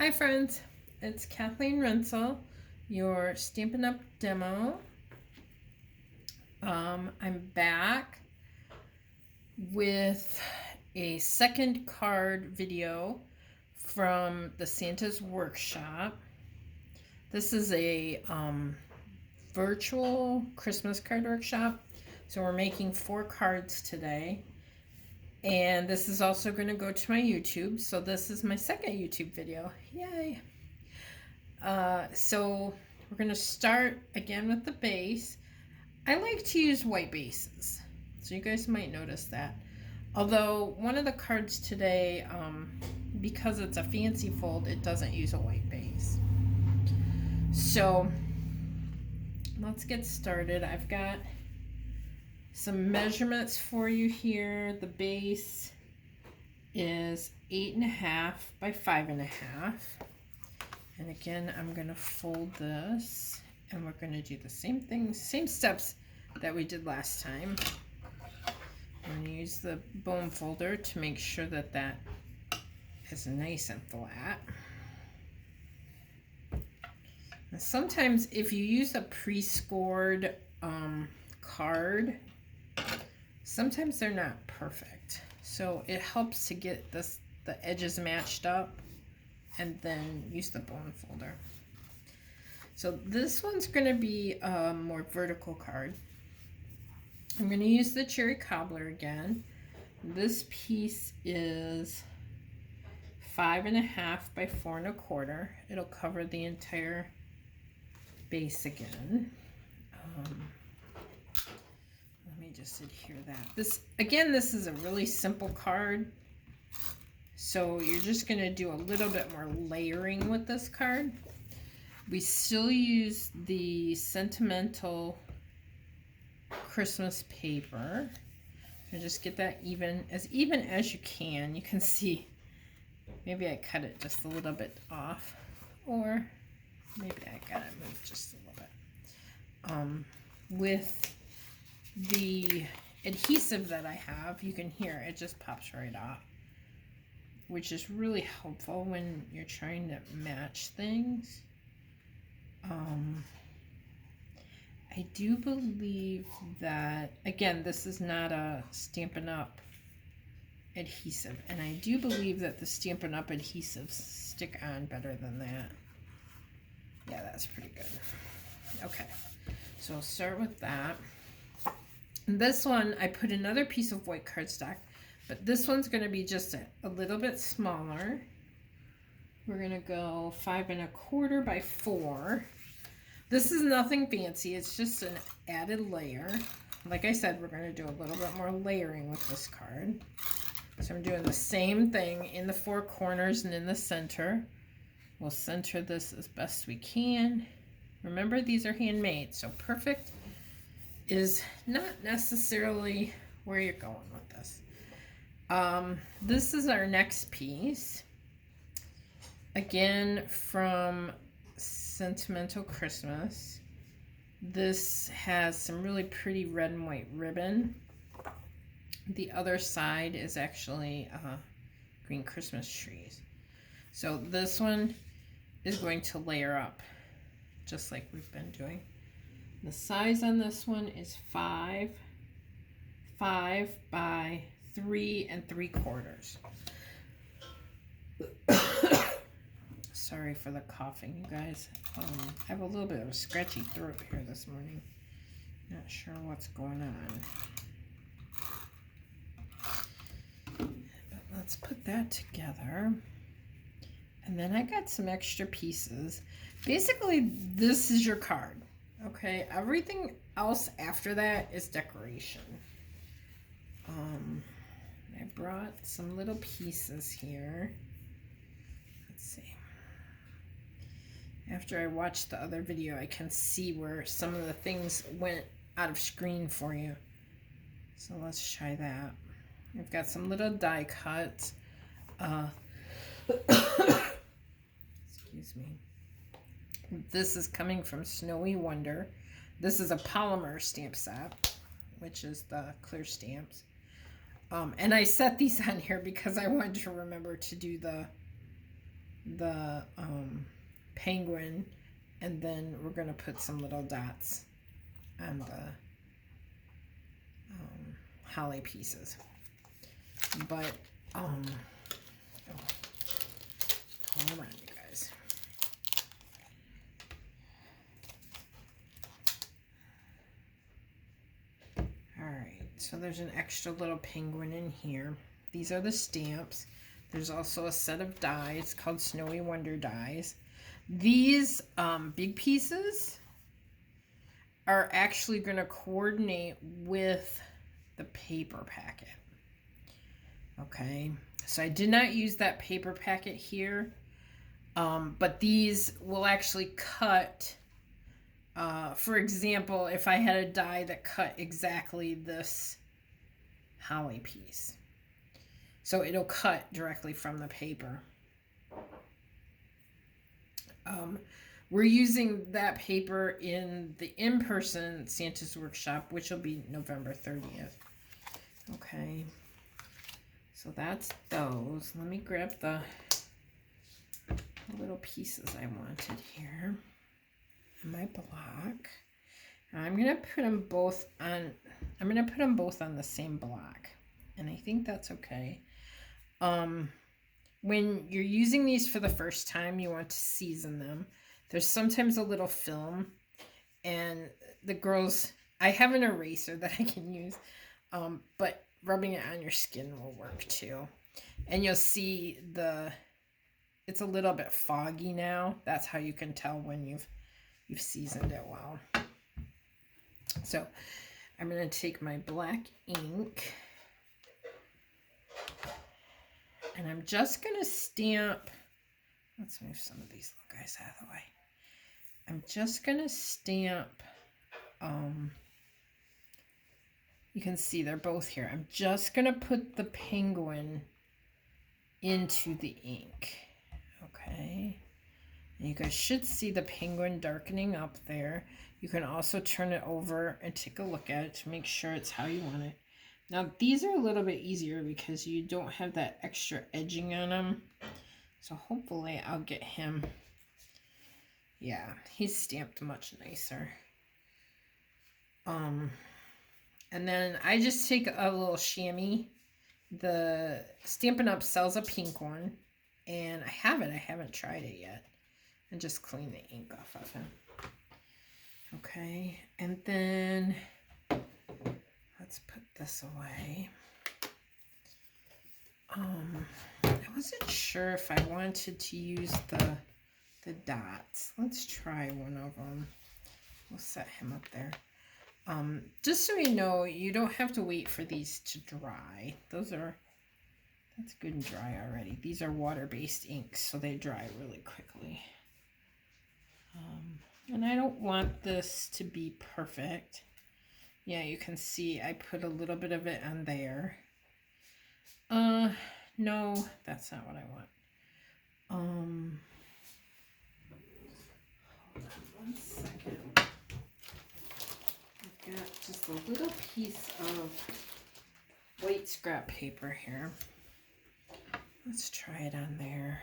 Hi friends, it's Kathleen Rensel, your Stampin' Up! Demo. I'm back with a second card video from the Santa's Workshop. This is a virtual Christmas card workshop, so we're making 4 cards today. And this is also going to go to my YouTube, so this is my second YouTube video. Yay! So we're going to start again with the base. I like to use white bases, so you guys might notice that. Although one of the cards today, because it's a fancy fold, it doesn't use a white base. So let's get started. I've got some measurements for you here. The base is 8.5 by 5.5. And again, I'm going to fold this, and we're going to do the same thing, same steps that we did last time. I'm going to use the bone folder to make sure that that is nice and flat. And sometimes if you use a pre-scored card, sometimes they're not perfect. So it helps to get the edges matched up and then use the bone folder. So this one's going to be a more vertical card. I'm going to use the cherry cobbler again. This piece is 5.5 by 4.25. It'll cover the entire base again. Let me just adhere that. This is a really simple card. So you're just going to do a little bit more layering with this card. We still use the Sentimental Christmas paper. So just get that even as you can. You can see maybe I cut it just a little bit off, or maybe I got it moved just a little bit. With the adhesive that I have, you can hear it just pops right off, which is really helpful when you're trying to match things. I do believe that, again, this is not a Stampin' Up! Adhesive, and I do believe that the Stampin' Up! Adhesives stick on better than that. Yeah, that's pretty good. Okay, so I'll start with that. This one, I put another piece of white cardstock, but this one's going to be just a little bit smaller. We're going to go 5.25 by 4. This is nothing fancy. It's just an added layer. Like I said, we're going to do a little bit more layering with this card. So I'm doing the same thing in the 4 corners and in the center. We'll center this as best we can. Remember, these are handmade, so perfect is not necessarily where you're going with this. This is our next piece. Again, from Sentimental Christmas. This has some really pretty red and white ribbon. The other side is actually green Christmas trees. So this one is going to layer up just like we've been doing. The size on this one is 5 by 3 3/4. Sorry for the coughing, you guys. I have a little bit of a scratchy throat here this morning. Not sure what's going on. But let's put that together. And then I got some extra pieces. Basically, this is your card. Okay, everything else after that is decoration. I brought some little pieces here. Let's see. After I watched the other video, I can see where some of the things went out of screen for you. So let's try that. I've got some little die cuts. Excuse me. This is coming from Snowy Wonder. This is a polymer stamp set, which is the clear stamps. And I set these on here because I wanted to remember to do the the penguin, and then we're going to put some little dots on the holly pieces. But hold on, you guys. Alright, so there's an extra little penguin in here. These are the stamps. There's also a set of dies called Snowy Wonder dies. These big pieces are actually going to coordinate with the paper packet. Okay, so I did not use that paper packet here, but these will actually cut. For example, if I had a die that cut exactly this holly piece, so it'll cut directly from the paper. We're using that paper in the in-person Santa's Workshop, which will be November 30th. Okay, so that's those. Let me grab the little pieces I wanted here. My block. I'm gonna put them both on. I'm gonna put them both on the same block, and I think that's okay. When you're using these for the first time, you want to season them. There's sometimes a little film, and the girls, I have an eraser that I can use, but rubbing it on your skin will work too. And you'll see it's a little bit foggy now. That's how you can tell when you've seasoned it well. So I'm going to take my black ink, and I'm just going to stamp. Let's move some of these little guys out of the way. I'm just going to stamp, you can see they're both here. I'm just going to put the penguin into the ink. Okay. And you guys should see the penguin darkening up there. You can also turn it over and take a look at it to make sure it's how you want it. Now, these are a little bit easier because you don't have that extra edging on them. So hopefully I'll get him. Yeah, he's stamped much nicer. And then I just take a little chamois. The Stampin' Up! Sells a pink one. And I have it. I haven't tried it yet. And just clean the ink off of him. Okay, and then let's put this away. I wasn't sure if I wanted to use the dots. Let's try one of them. We'll set him up there. Just so you know, you don't have to wait for these to dry. That's good and dry already. These are water-based inks, so they dry really quickly. And I don't want this to be perfect. Yeah, you can see I put a little bit of it on there. No, that's not what I want. Hold on one second. I've got just a little piece of white scrap paper here. Let's try it on there.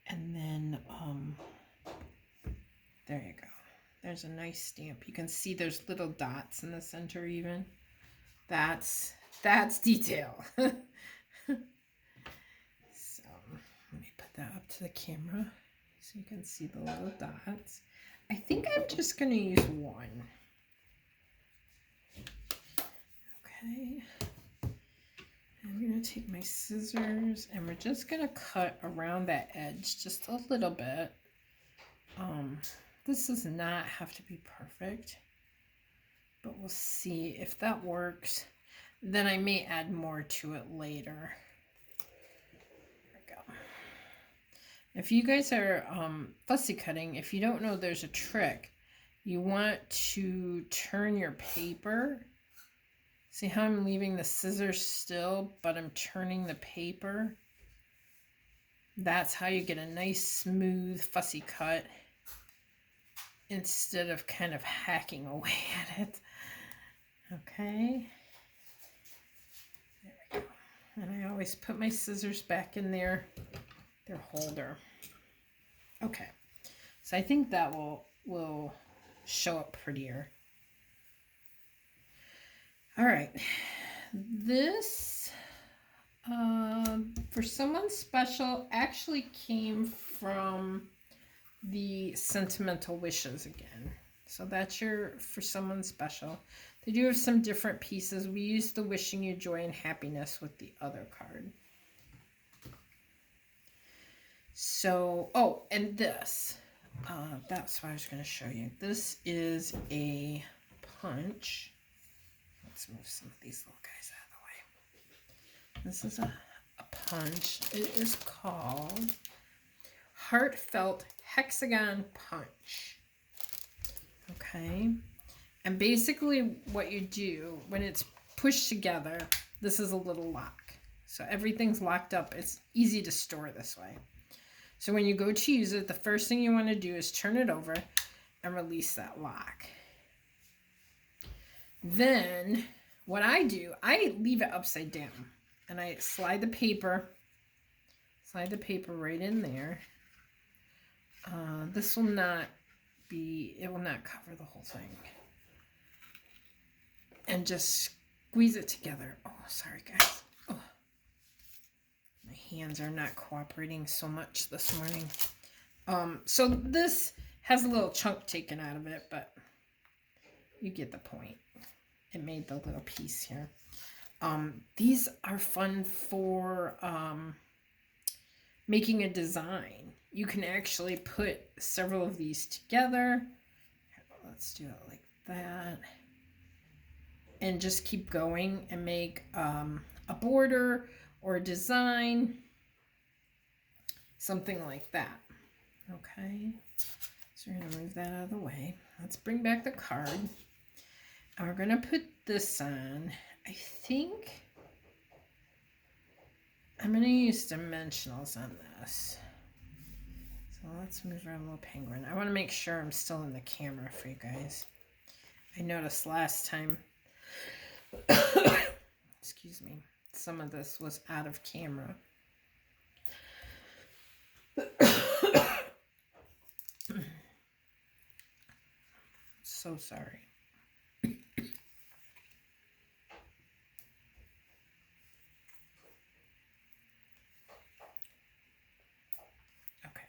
And then, there you go. There's a nice stamp. You can see there's little dots in the center even. That's detail. So let me put that up to the camera so you can see the little dots. I think I'm just going to use one. Okay. I'm going to take my scissors and we're just going to cut around that edge just a little bit. This does not have to be perfect, but we'll see if that works. Then I may add more to it later. There we go. If you guys are fussy cutting, if you don't know, there's a trick. You want to turn your paper. See how I'm leaving the scissors still, but I'm turning the paper? That's how you get a nice, smooth, fussy cut instead of kind of hacking away at it. Okay. There we go. And I always put my scissors back in there. their holder. Okay, so I think that will show up prettier. All right, this for someone special actually came from the Sentimental Wishes again. So that's your for someone special. They do have some different pieces. We used the wishing you joy and happiness with the other card. So, oh, and this. That's what I was going to show you. This is a punch. Let's move some of these little guys out of the way. This is a punch. It is called Heartfelt Hexagon Punch. Okay. And basically what you do when it's pushed together, this is a little lock. So everything's locked up. It's easy to store this way. So when you go to use it, the first thing you want to do is turn it over and release that lock. Then what I do, I leave it upside down and I slide the paper right in there. This will not be, it will not cover the whole thing. And just squeeze it together. Oh, sorry guys. Oh. My hands are not cooperating so much this morning. So this has a little chunk taken out of it, but you get the point. It made the little piece here. These are fun for making a design. You can actually put several of these together. Let's do it like that. And just keep going and make a border or a design, something like that. Okay, so we're going to move that out of the way. Let's bring back the card. And we're going to put this on. I think I'm going to use dimensionals on this. So let's move around a little penguin. I want to make sure I'm still in the camera for you guys. I noticed last time, excuse me, some of this was out of camera. So sorry. Okay.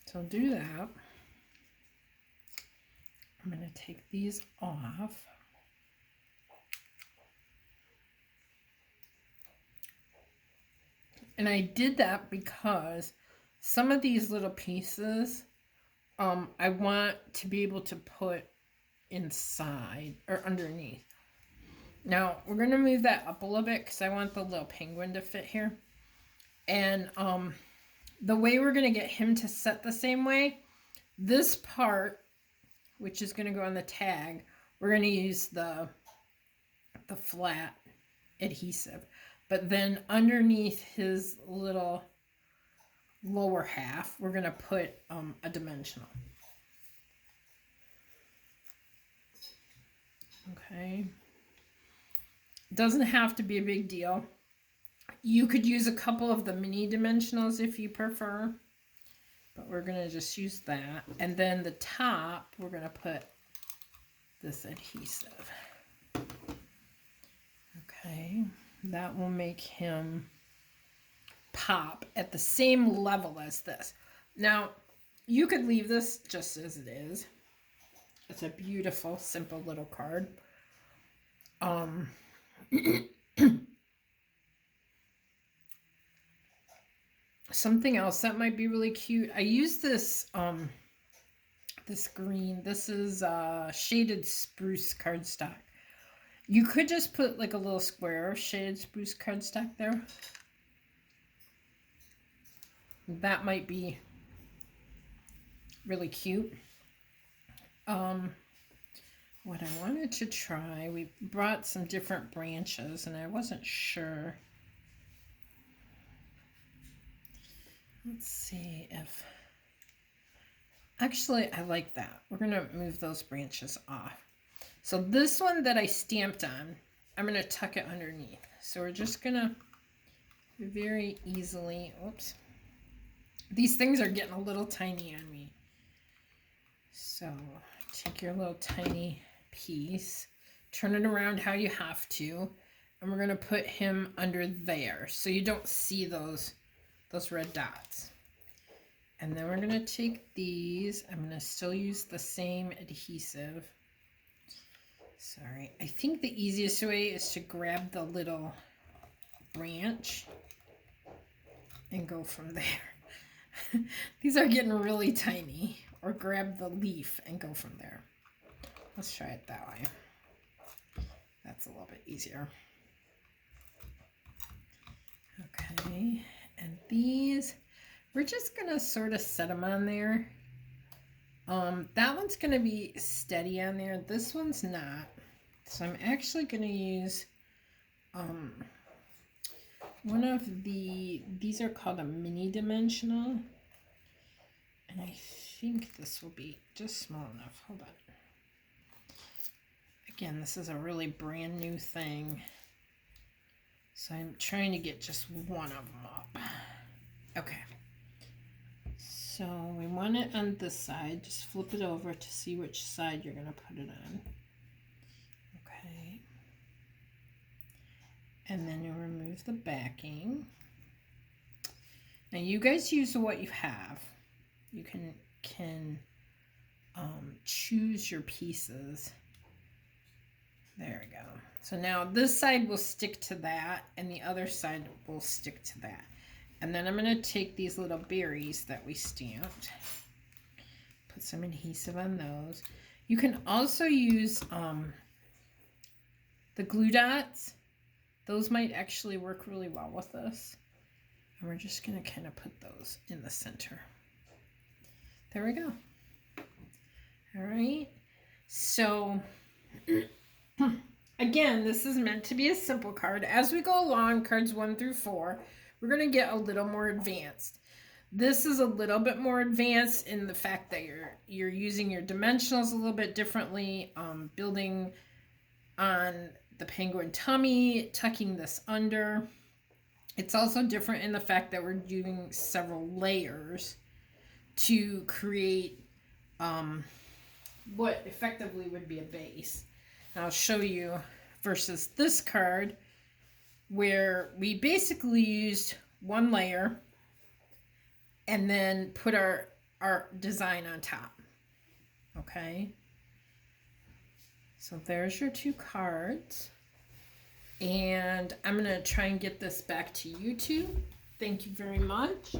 So I'll do that. I'm going to take these off. And I did that because some of these little pieces, I want to be able to put inside or underneath. Now, we're going to move that up a little bit because I want the little penguin to fit here. And the way we're going to get him to set the same way, this part, which is going to go on the tag, we're going to use the flat adhesive. But then underneath his little lower half, we're going to put a dimensional. Okay. Doesn't have to be a big deal. You could use a couple of the mini dimensionals if you prefer. But we're going to just use that. And then the top, we're going to put this adhesive. Okay. That will make him pop at the same level as this. Now, you could leave this just as it is. It's a beautiful, simple little card. Something else that might be really cute. I use this this green. This is shaded spruce cardstock. You could just put like a little square of shaded spruce cardstock there. That might be really cute. What I wanted to try, we brought some different branches and I wasn't sure. Let's see if, actually I like that. We're going to move those branches off. So this one that I stamped on, I'm going to tuck it underneath. So we're just going to very easily. Oops. These things are getting a little tiny on me. So take your little tiny piece, turn it around how you have to, and we're going to put him under there so you don't see those red dots. And then we're going to take these. I'm going to still use the same adhesive. Sorry. I think the easiest way is to grab the little branch and go from there. These are getting really tiny. Or grab the leaf and go from there. Let's try it that way. That's a little bit easier. Okay, and these, we're just gonna sort of set them on there. That one's gonna be steady on there. This one's not. So I'm actually gonna use one of these are called a mini dimensional. And I think this will be just small enough. Hold on. Again, this is a really brand new thing. So I'm trying to get just one of them up. Okay. So we want it on this side. Just flip it over to see which side you're going to put it on. Okay. And then you remove the backing. Now you guys use what you have. You can choose your pieces. There we go. So now this side will stick to that and the other side will stick to that. And then I'm going to take these little berries that we stamped, put some adhesive on those. You can also use the glue dots. Those might actually work really well with this. And we're just going to kind of put those in the center. There we go. All right. So again, this is meant to be a simple card. As we go along, cards 1 through 4, we're going to get a little more advanced. This is a little bit more advanced in the fact that you're using your dimensionals a little bit differently, building on the penguin tummy, tucking this under. It's also different in the fact that we're doing several layers to create what effectively would be a base. And I'll show you versus this card where we basically used one layer and then put our design on top. Okay. So there's your 2 cards. And I'm going to try and get this back to YouTube. Thank you very much.